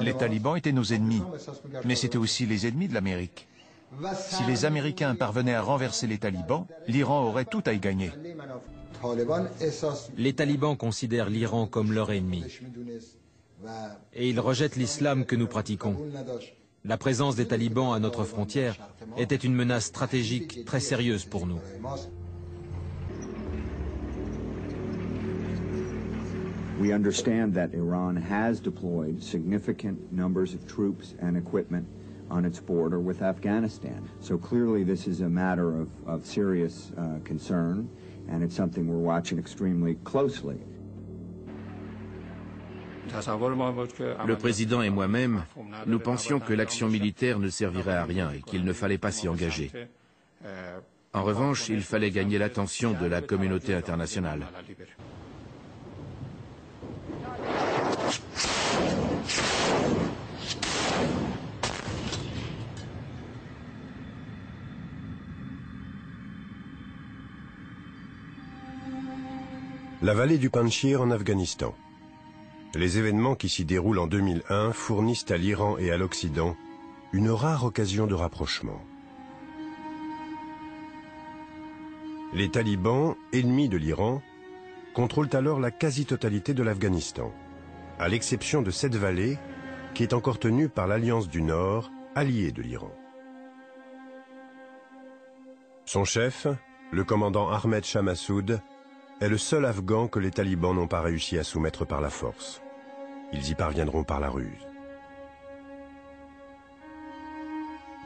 Les talibans étaient nos ennemis, mais c'était aussi les ennemis de l'Amérique. Si les Américains parvenaient à renverser les talibans, l'Iran aurait tout à y gagner. Les talibans considèrent l'Iran comme leur ennemi. Et ils rejettent l'islam que nous pratiquons. La présence des talibans à notre frontière était une menace stratégique très sérieuse pour nous. We understand that Iran has deployed significant numbers of troops and equipment on its border with Afghanistan. So clearly this is a matter of serious concern, and it's something we're watching extremely closely. Le président et moi-même, nous pensions que l'action militaire ne servirait à rien et qu'il ne fallait pas s'y engager. En revanche, il fallait gagner l'attention de la communauté internationale. La vallée du Panjshir en Afghanistan. Les événements qui s'y déroulent en 2001 fournissent à l'Iran et à l'Occident une rare occasion de rapprochement. Les talibans, ennemis de l'Iran, contrôlent alors la quasi-totalité de l'Afghanistan, à l'exception de cette vallée qui est encore tenue par l'Alliance du Nord, alliée de l'Iran. Son chef, le commandant Ahmed Shah Massoud, est le seul Afghan que les talibans n'ont pas réussi à soumettre par la force. Ils y parviendront par la ruse.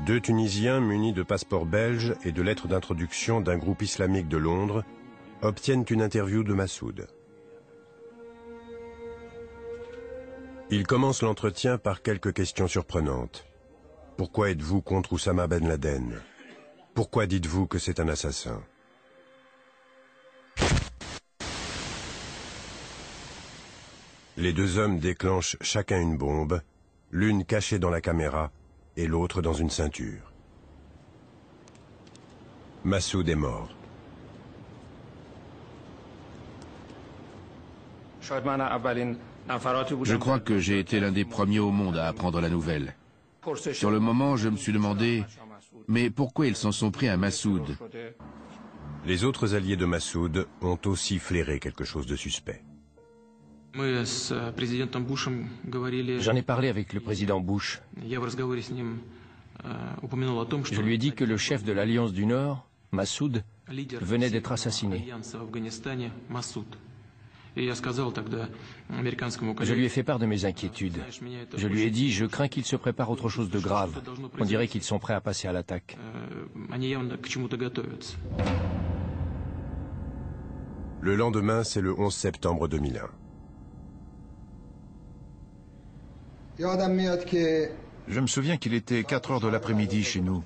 Deux Tunisiens munis de passeports belges et de lettres d'introduction d'un groupe islamique de Londres obtiennent une interview de Massoud. Il commence l'entretien par quelques questions surprenantes. Pourquoi êtes-vous contre Oussama Ben Laden? Pourquoi dites-vous que c'est un assassin? Les deux hommes déclenchent chacun une bombe, l'une cachée dans la caméra et l'autre dans une ceinture. Massoud est mort. Je crois que j'ai été l'un des premiers au monde à apprendre la nouvelle. Sur le moment, je me suis demandé, mais pourquoi ils s'en sont pris à Massoud? Les autres alliés de Massoud ont aussi flairé quelque chose de suspect. J'en ai parlé avec le président Bush. Je lui ai dit que le chef de l'Alliance du Nord, Massoud, venait d'être assassiné. Je lui ai fait part de mes inquiétudes. Je lui ai dit, je crains qu'il se prépare autre chose de grave. On dirait qu'ils sont prêts à passer à l'attaque. Le lendemain, c'est le 11 septembre 2001. Je me souviens qu'il était 4 heures de l'après-midi chez nous.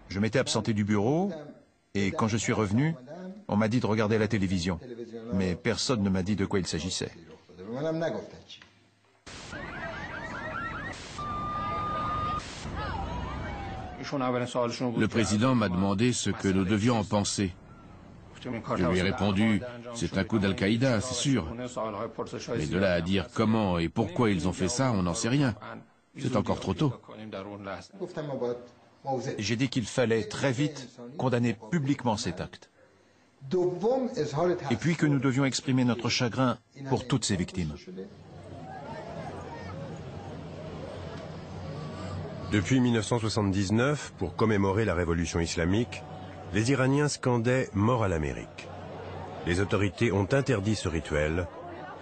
Je m'étais absenté du bureau et quand je suis revenu, on m'a dit de regarder la télévision. Mais personne ne m'a dit de quoi il s'agissait. Le président m'a demandé ce que nous devions en penser. Je lui ai répondu, c'est un coup d'Al-Qaïda, c'est sûr. Mais de là à dire comment et pourquoi ils ont fait ça, on n'en sait rien. C'est encore trop tôt. J'ai dit qu'il fallait très vite condamner publiquement cet acte. Et puis que nous devions exprimer notre chagrin pour toutes ces victimes. Depuis 1979, pour commémorer la révolution islamique, les Iraniens scandaient « Mort à l'Amérique ». Les autorités ont interdit ce rituel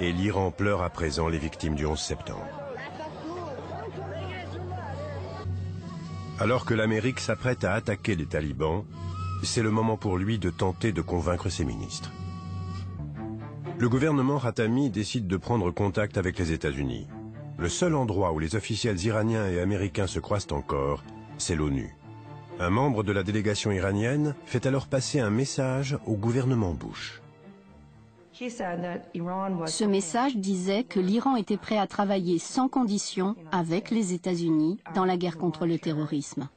et l'Iran pleure à présent les victimes du 11 septembre. Alors que l'Amérique s'apprête à attaquer les talibans, c'est le moment pour lui de tenter de convaincre ses ministres. Le gouvernement Khatami décide de prendre contact avec les États-Unis. Le seul endroit où les officiels iraniens et américains se croisent encore, c'est l'ONU. Un membre de la délégation iranienne fait alors passer un message au gouvernement Bush. Ce message disait que l'Iran était prêt à travailler sans condition avec les États-Unis dans la guerre contre le terrorisme.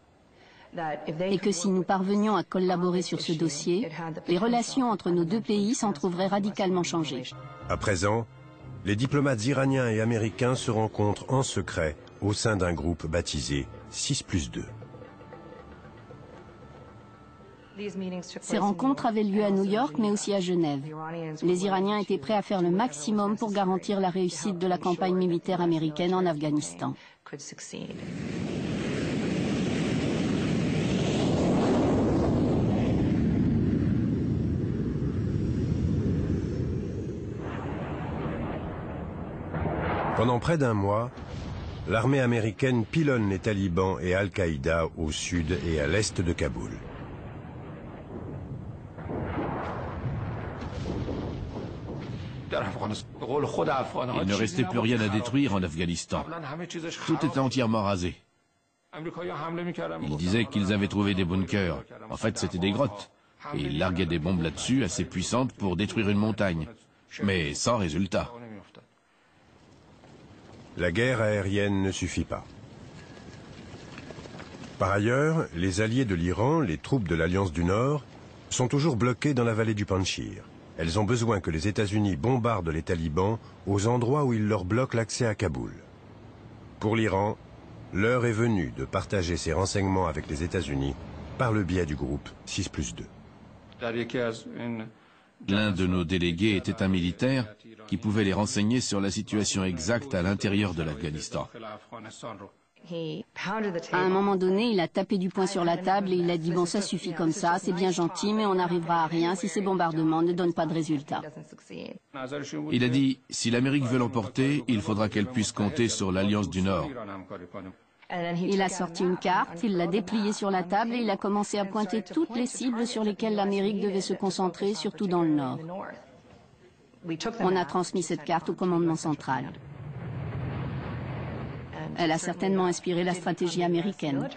Et que si nous parvenions à collaborer sur ce dossier, les relations entre nos deux pays s'en trouveraient radicalement changées. À présent, les diplomates iraniens et américains se rencontrent en secret au sein d'un groupe baptisé 6+2. Ces rencontres avaient lieu à New York, mais aussi à Genève. Les Iraniens étaient prêts à faire le maximum pour garantir la réussite de la campagne militaire américaine en Afghanistan. Pendant près d'un mois, l'armée américaine pilonne les talibans et Al-Qaïda au sud et à l'est de Kaboul. Il ne restait plus rien à détruire en Afghanistan. Tout était entièrement rasé. Ils disaient qu'ils avaient trouvé des bunkers. En fait, c'était des grottes. Et ils larguaient des bombes là-dessus assez puissantes pour détruire une montagne. Mais sans résultat. La guerre aérienne ne suffit pas. Par ailleurs, les alliés de l'Iran, les troupes de l'Alliance du Nord, sont toujours bloqués dans la vallée du Panjshir. Elles ont besoin que les États-Unis bombardent les talibans aux endroits où ils leur bloquent l'accès à Kaboul. Pour l'Iran, l'heure est venue de partager ses renseignements avec les États-Unis par le biais du groupe 6+2. L'un de nos délégués était un militaire qui pouvait les renseigner sur la situation exacte à l'intérieur de l'Afghanistan. À un moment donné, il a tapé du poing sur la table et il a dit « Bon, ça suffit comme ça, c'est bien gentil, mais on n'arrivera à rien si ces bombardements ne donnent pas de résultat. » Il a dit « Si l'Amérique veut l'emporter, il faudra qu'elle puisse compter sur l'Alliance du Nord. » Il a sorti une carte, il l'a dépliée sur la table et il a commencé à pointer toutes les cibles sur lesquelles l'Amérique devait se concentrer, surtout dans le Nord. On a transmis cette carte au commandement central. Elle a certainement inspiré la stratégie américaine.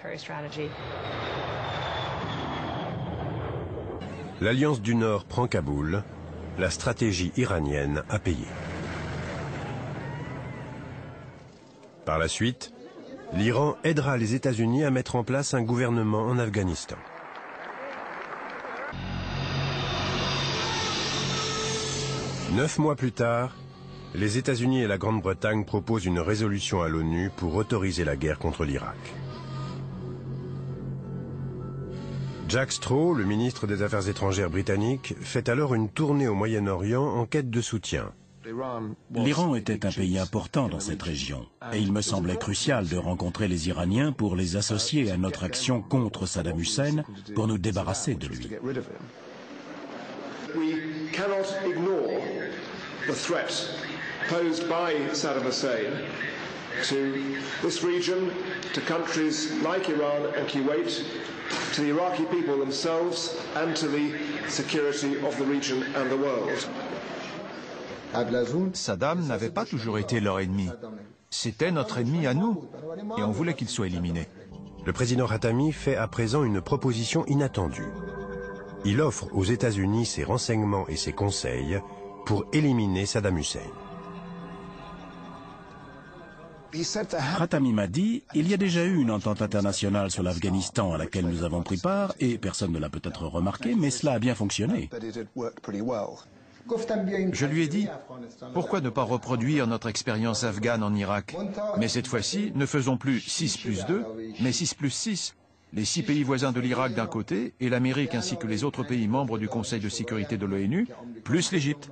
L'Alliance du Nord prend Kaboul, la stratégie iranienne a payé. Par la suite, l'Iran aidera les États-Unis à mettre en place un gouvernement en Afghanistan. Neuf mois plus tard, les États-Unis et la Grande-Bretagne proposent une résolution à l'ONU pour autoriser la guerre contre l'Irak. Jack Straw, le ministre des Affaires étrangères britannique, fait alors une tournée au Moyen-Orient en quête de soutien. L'Iran était un pays important dans cette région et il me semblait crucial de rencontrer les Iraniens pour les associer à notre action contre Saddam Hussein pour nous débarrasser de lui. We cannot ignore the threat posed by Saddam Hussein to this region, to countries like Iran and Kuwait, to the Iraqi people themselves, and to the security of the region and the world. Saddam n'avait pas toujours été leur ennemi. C'était notre ennemi à nous, et on voulait qu'il soit éliminé. Le président Khatami fait à présent une proposition inattendue. Il offre aux États-Unis ses renseignements et ses conseils pour éliminer Saddam Hussein. Khatami m'a dit, il y a déjà eu une entente internationale sur l'Afghanistan à laquelle nous avons pris part et personne ne l'a peut-être remarqué, mais cela a bien fonctionné. Je lui ai dit, pourquoi ne pas reproduire notre expérience afghane en Irak? Mais cette fois-ci, ne faisons plus 6+2, mais 6+6. Les 6 pays voisins de l'Irak d'un côté, et l'Amérique ainsi que les autres pays membres du Conseil de sécurité de l'ONU, plus l'Égypte.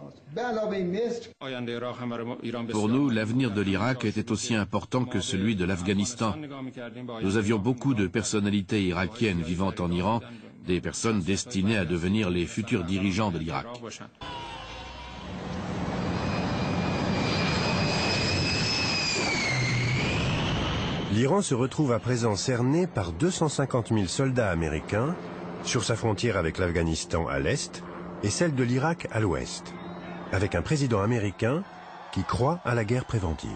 Pour nous, l'avenir de l'Irak était aussi important que celui de l'Afghanistan. Nous avions beaucoup de personnalités irakiennes vivant en Iran, des personnes destinées à devenir les futurs dirigeants de l'Irak. L'Iran se retrouve à présent cerné par 250 000 soldats américains sur sa frontière avec l'Afghanistan à l'est et celle de l'Irak à l'ouest, avec un président américain qui croit à la guerre préventive.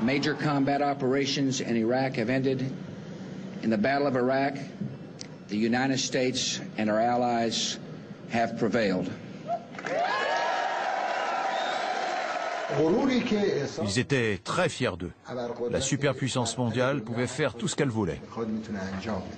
Major combat operations in Iraq have ended. In the Battle of Iraq, the United States and our allies have prevailed. Ils étaient très fiers d'eux. La superpuissance mondiale pouvait faire tout ce qu'elle voulait.